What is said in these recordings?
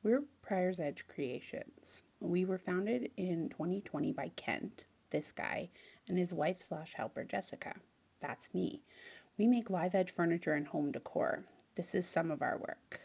We're Prior's Edge Creations. We were founded in 2020 by Kent, this guy, and his wife slash helper Jessica. That's me. We make live edge furniture and home decor. This is some of our work.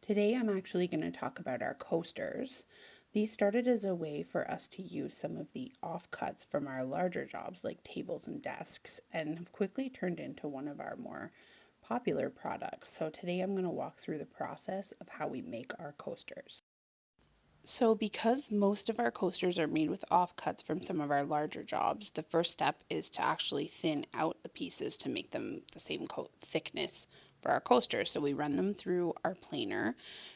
Today I'm actually going to talk about our coasters. These started as a way for us to use some of the offcuts from our larger jobs like tables and desks and have quickly turned into one of our more popular products. So today I'm going to walk through the process of how we make our coasters. So, because most of our coasters are made with offcuts from some of our larger jobs, the first step is to actually thin out the pieces to make them the same thickness for our coasters. So, we run them through our planer.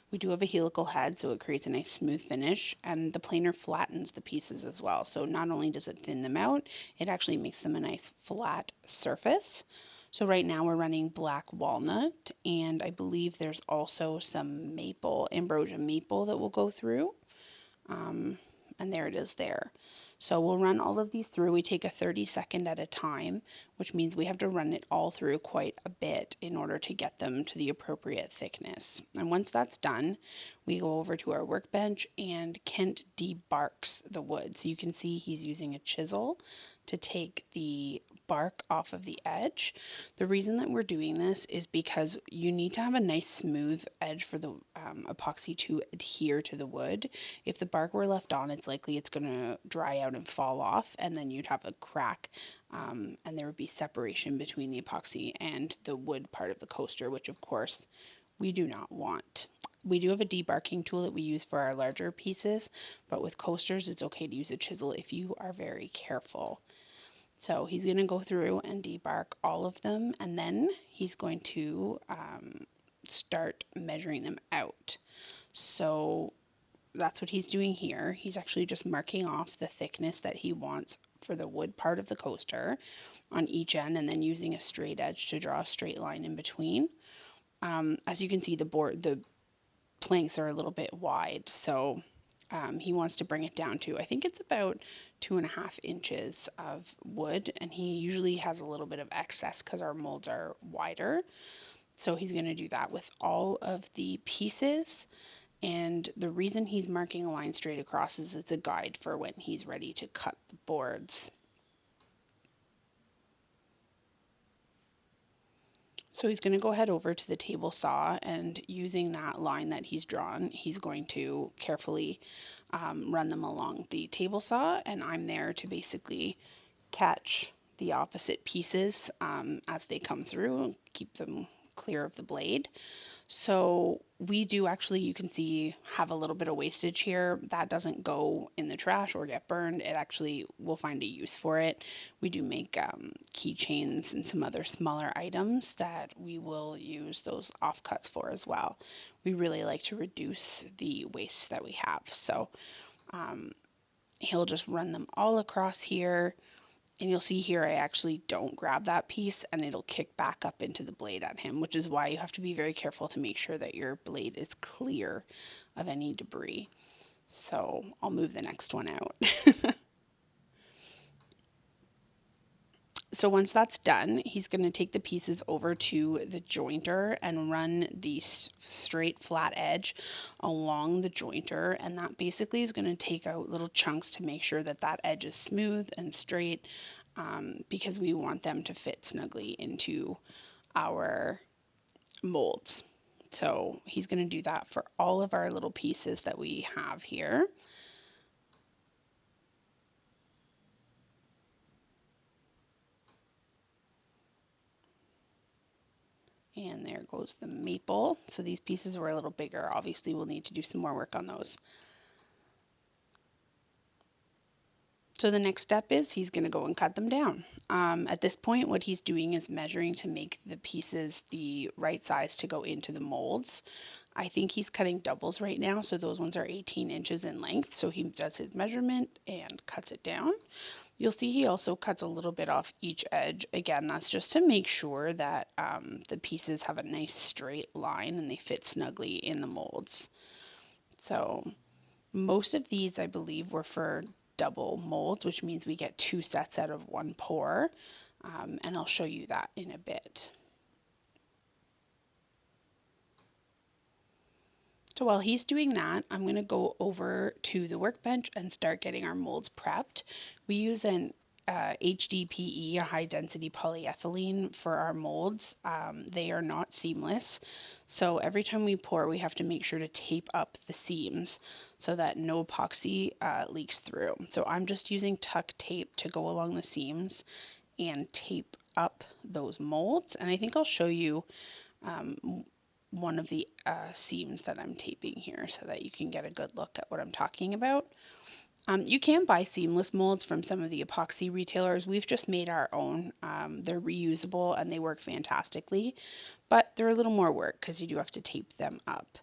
We do have a helical head, so it creates a nice smooth finish, and the planer flattens the pieces as well. So, not only does it thin them out, it actually makes them a nice flat surface. So right now we're running black walnut, and I believe there's also some maple, ambrosia maple that will go through. Um, and there it is there. So we'll run all of these through. We take a 30-second at a time, which means we have to run it all through quite a bit in order to get them to the appropriate thickness. And once that's done, we go over to our workbench and Kent debarks the wood. So you can see he's using a chisel to take the bark off of the edge. The reason that we're doing this is because you need to have a nice smooth edge for the epoxy to adhere to the wood. If the bark were left on, it's likely it's going to dry out and fall off, and then you'd have a crack, and there would be separation between the epoxy and the wood part of the coaster, which of course we do not want. We do have a debarking tool that we use for our larger pieces, but with coasters, it's okay to use a chisel if you are very careful. So he's going to go through and debark all of them, and then he's going to start measuring them out. So that's what he's doing here. He's actually just marking off the thickness that he wants for the wood part of the coaster on each end, and then using a straight edge to draw a straight line in between. As you can see, the planks are a little bit wide, so he wants to bring it down to, I think it's about 2.5 inches of wood, and he usually has a little bit of excess because our molds are wider. So he's going to do that with all of the pieces. And the reason he's marking a line straight across is it's a guide for when he's ready to cut the boards. So he's going to go head over to the table saw, and using that line that he's drawn, he's going to carefully run them along the table saw, and I'm there to basically catch the opposite pieces as they come through, keep them clear of the blade. So we do actually, you can see, have a little bit of wastage here. That doesn't go in the trash or get burned. It actually will find a use for it. We do make keychains and some other smaller items that we will use those offcuts for as well. We really like to reduce the waste that we have. So he'll just run them all across here. And you'll see here I actually don't grab that piece, and it'll kick back up into the blade at him, which is why you have to be very careful to make sure that your blade is clear of any debris. So I'll move the next one out. So once that's done, he's going to take the pieces over to the jointer and run the straight flat edge along the jointer, and that basically is going to take out little chunks to make sure that that edge is smooth and straight, because we want them to fit snugly into our molds. So he's going to do that for all of our little pieces that we have here. And there goes the maple. So these pieces were a little bigger. Obviously, we'll need to do some more work on those. So the next step is he's going to go and cut them down. At this point, what he's doing is measuring to make the pieces the right size to go into the molds. I think he's cutting doubles right now, so those ones are 18 inches in length. So he does his measurement and cuts it down. You'll see he also cuts a little bit off each edge. Again, that's just to make sure that the pieces have a nice straight line and they fit snugly in the molds. So most of these, I believe, were for double molds, which means we get 2 sets out of 1 pour. And I'll show you that in a bit. So while he's doing that, I'm going to go over to the workbench and start getting our molds prepped. We use an HDPE, a high density polyethylene, for our molds. They are not seamless. So every time we pour, we have to make sure to tape up the seams so that no epoxy leaks through. So I'm just using tuck tape to go along the seams and tape up those molds. And I think I'll show you one of the seams that I'm taping here so that you can get a good look at what I'm talking about. You can buy seamless molds from some of the epoxy retailers. We've just made our own. They're reusable and they work fantastically, but they're a little more work because you do have to tape them up.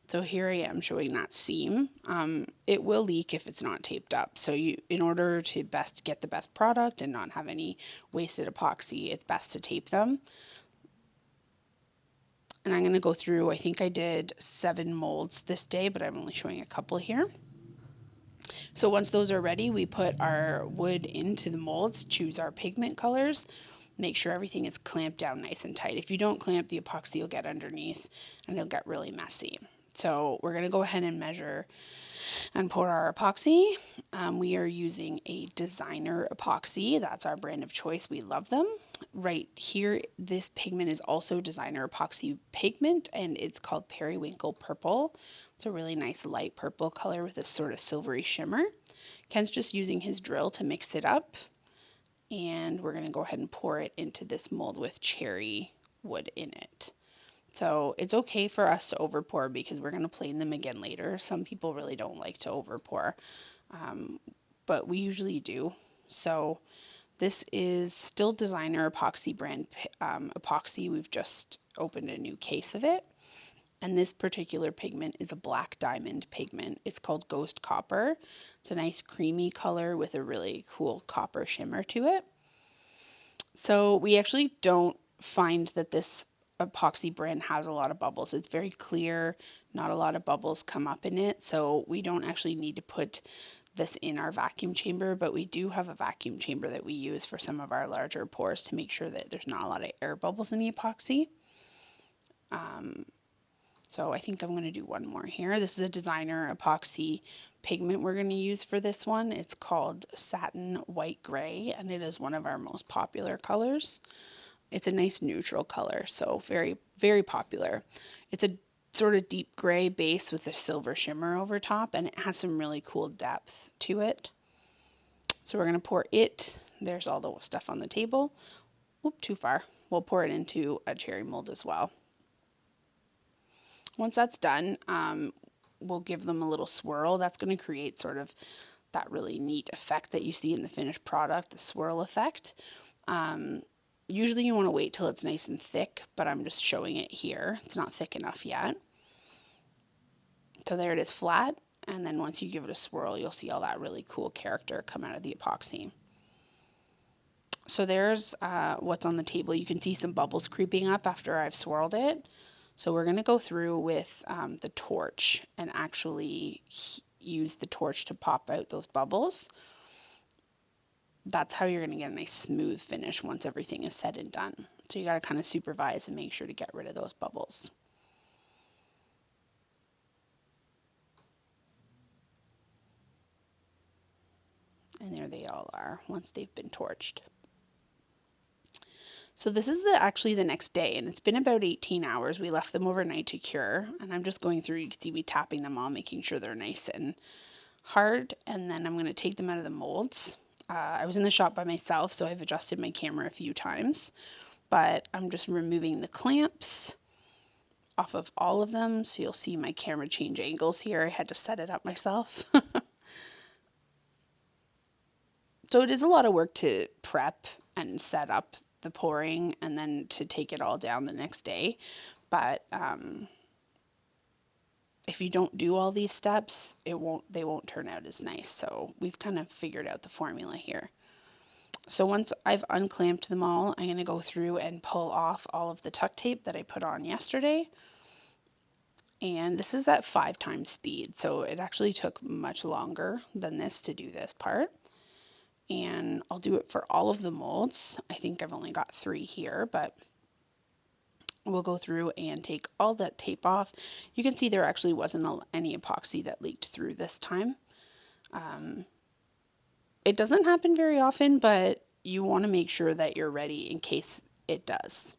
So here I am showing that seam. It will leak if it's not taped up. So in order to get the best product and not have any wasted epoxy, it's best to tape them. And I'm going to go through, I think I did 7 molds this day, but I'm only showing a couple here. So once those are ready, we put our wood into the molds, choose our pigment colors, make sure everything is clamped down nice and tight. If you don't clamp, the epoxy will get underneath and it'll get really messy. So we're going to go ahead and measure and pour our epoxy. We are using a designer epoxy. That's our brand of choice. We love them. Right here, this pigment is also designer epoxy pigment, and it's called Periwinkle Purple. It's a really nice light purple color with a sort of silvery shimmer. Ken's just using his drill to mix it up, and we're going to go ahead and pour it into this mold with cherry wood in it. So it's okay for us to over pour because we're going to plane them again later. Some people really don't like to over pour, but we usually do. So this is still designer epoxy brand epoxy. We've just opened a new case of it. And this particular pigment is a black diamond pigment. It's called Ghost Copper. It's a nice creamy color with a really cool copper shimmer to it. So we actually don't find that this epoxy brand has a lot of bubbles. It's very clear, not a lot of bubbles come up in it. So we don't actually need to put this in our vacuum chamber, but we do have a vacuum chamber that we use for some of our larger pours to make sure that there's not a lot of air bubbles in the epoxy. So I think I'm going to do one more here. This is a designer epoxy pigment we're going to use for this one. It's called Satin White Gray, and it is one of our most popular colors. It's a nice neutral color, so very, very popular. It's a sort of deep gray base with a silver shimmer over top, and it has some really cool depth to it. So we're going to pour it. There's all the stuff on the table. Oop, too far. We'll pour it into a cherry mold as well. Once that's done, we'll give them a little swirl. That's going to create sort of that really neat effect that you see in the finished product, the swirl effect. Usually you want to wait till it's nice and thick, but I'm just showing it here. It's not thick enough yet. So there it is flat, and then once you give it a swirl, you'll see all that really cool character come out of the epoxy. So there's what's on the table. You can see some bubbles creeping up after I've swirled it. So we're going to go through with the torch and actually use the torch to pop out those bubbles. That's how you're going to get a nice smooth finish once everything is said and done. So you got to kind of supervise and make sure to get rid of those bubbles. And there they all are once they've been torched. So this is actually the next day, and it's been about 18 hours. We left them overnight to cure, and I'm just going through. You can see me tapping them all, making sure they're nice and hard, and then I'm going to take them out of the molds. I was in the shop by myself, so I've adjusted my camera a few times, but I'm just removing the clamps off of all of them, so you'll see my camera change angles here. I had to set it up myself. So it is a lot of work to prep and set up the pouring and then to take it all down the next day. But if you don't do all these steps, they won't turn out as nice. So we've kind of figured out the formula here. So once I've unclamped them all, I'm going to go through and pull off all of the tuck tape that I put on yesterday. And this is at 5 times speed, so it actually took much longer than this to do this part. And I'll do it for all of the molds. I think I've only got 3 here, but we'll go through and take all that tape off. You can see there actually wasn't any epoxy that leaked through this time. It doesn't happen very often, but you want to make sure that you're ready in case it does.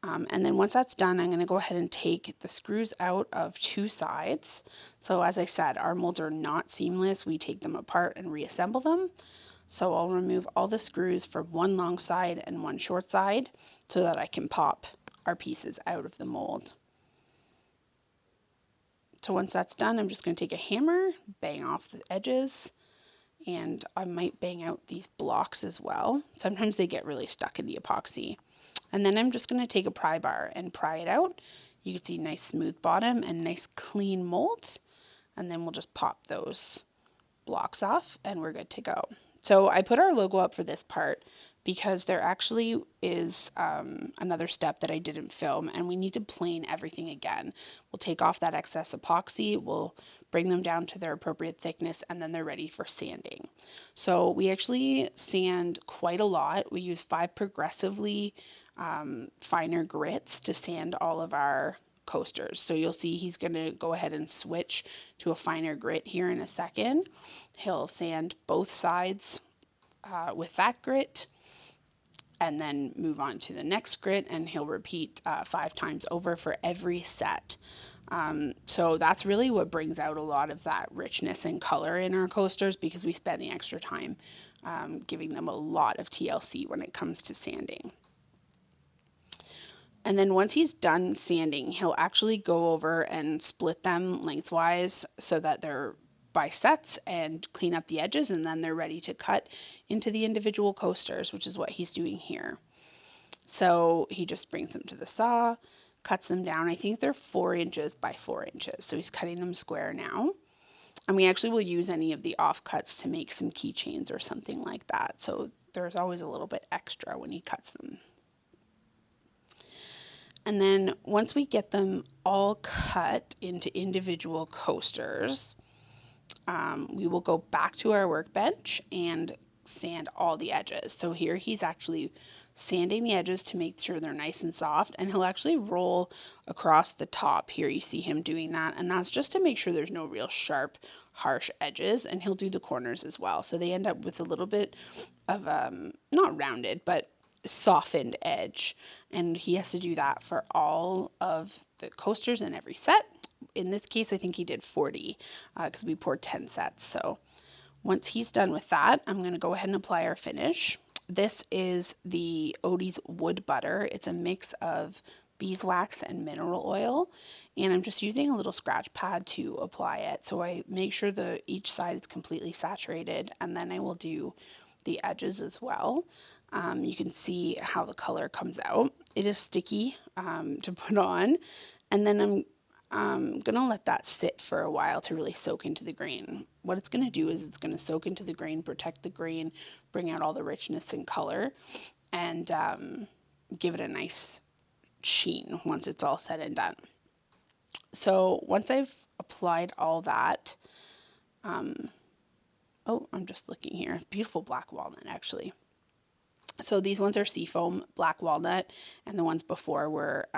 And then once that's done, I'm going to go ahead and take the screws out of 2 sides. So as I said, our molds are not seamless. We take them apart and reassemble them. So I'll remove all the screws from one long side and one short side so that I can pop our pieces out of the mold. So once that's done, I'm just going to take a hammer, bang off the edges, and I might bang out these blocks as well. Sometimes they get really stuck in the epoxy. And then I'm just going to take a pry bar and pry it out. You can see nice smooth bottom and nice clean mold. And then we'll just pop those blocks off and we're good to go. So I put our logo up for this part because there actually is another step that I didn't film, and we need to plane everything again. We'll take off that excess epoxy, we'll bring them down to their appropriate thickness, and then they're ready for sanding. So we actually sand quite a lot. We use 5 progressively finer grits to sand all of our coasters. So you'll see he's going to go ahead and switch to a finer grit here in a second. He'll sand both sides with that grit and then move on to the next grit, and he'll repeat 5 times over for every set. So that's really what brings out a lot of that richness and color in our coasters, because we spend the extra time giving them a lot of TLC when it comes to sanding. And then once he's done sanding, he'll actually go over and split them lengthwise so that they're by sets and clean up the edges, and then they're ready to cut into the individual coasters, which is what he's doing here. So he just brings them to the saw, cuts them down. I think they're 4 inches by 4 inches. So he's cutting them square now. And we actually will use any of the offcuts to make some keychains or something like that. So there's always a little bit extra when he cuts them. And then once we get them all cut into individual coasters, we will go back to our workbench and sand all the edges. So here he's actually sanding the edges to make sure they're nice and soft, and he'll actually roll across the top. Here you see him doing that, and that's just to make sure there's no real sharp, harsh edges, and he'll do the corners as well. So they end up with a little bit of, not rounded, but softened edge, and he has to do that for all of the coasters in every set. In this case, I think he did 40 because we poured 10 sets. So once he's done with that, I'm going to go ahead and apply our finish. This is the Odie's Wood Butter. It's a mix of beeswax and mineral oil, and I'm just using a little scratch pad to apply it. So I make sure that each side is completely saturated, and then I will do the edges as well. You can see how the color comes out. It is sticky to put on, and then I'm going to let that sit for a while to really soak into the grain. What it's going to do is it's going to soak into the grain, protect the grain, bring out all the richness and color, and give it a nice sheen once it's all said and done. So once I've applied all that, oh, I'm just looking here. Beautiful black walnut, actually. So these ones are seafoam black walnut, and the ones before were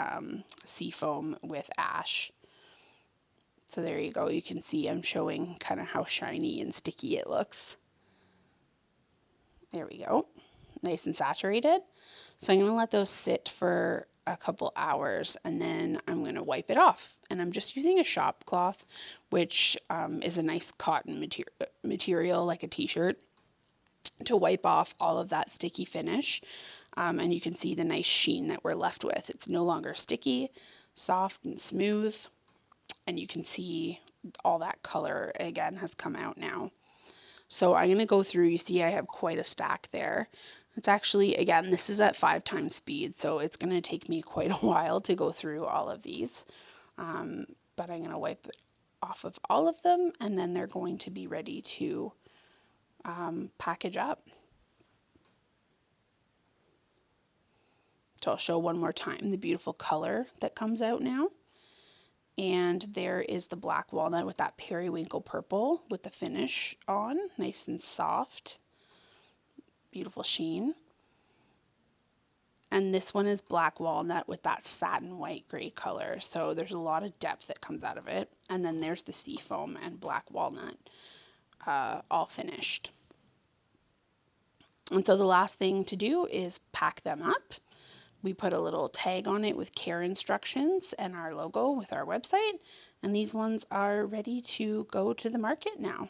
seafoam with ash. So there you go. You can see I'm showing kind of how shiny and sticky it looks. There we go. Nice and saturated. So I'm going to let those sit for a couple hours, and then I'm going to wipe it off. And I'm just using a shop cloth, which is a nice cotton material like a t-shirt, to wipe off all of that sticky finish. And you can see the nice sheen that we're left with. It's no longer sticky, soft and smooth. And you can see all that color again has come out now. So I'm going to go through, you see I have quite a stack there. It's actually, again, this is at 5 times speed, so it's going to take me quite a while to go through all of these. But I'm going to wipe it off of all of them, and then they're going to be ready to package up. So I'll show one more time the beautiful color that comes out now. And there is the black walnut with that periwinkle purple with the finish on, nice and soft, beautiful sheen. And this one is black walnut with that satin white gray color. So there's a lot of depth that comes out of it. And then there's the seafoam and black walnut, all finished. And so the last thing to do is pack them up. We put a little tag on it with care instructions and our logo with our website. And these ones are ready to go to the market now.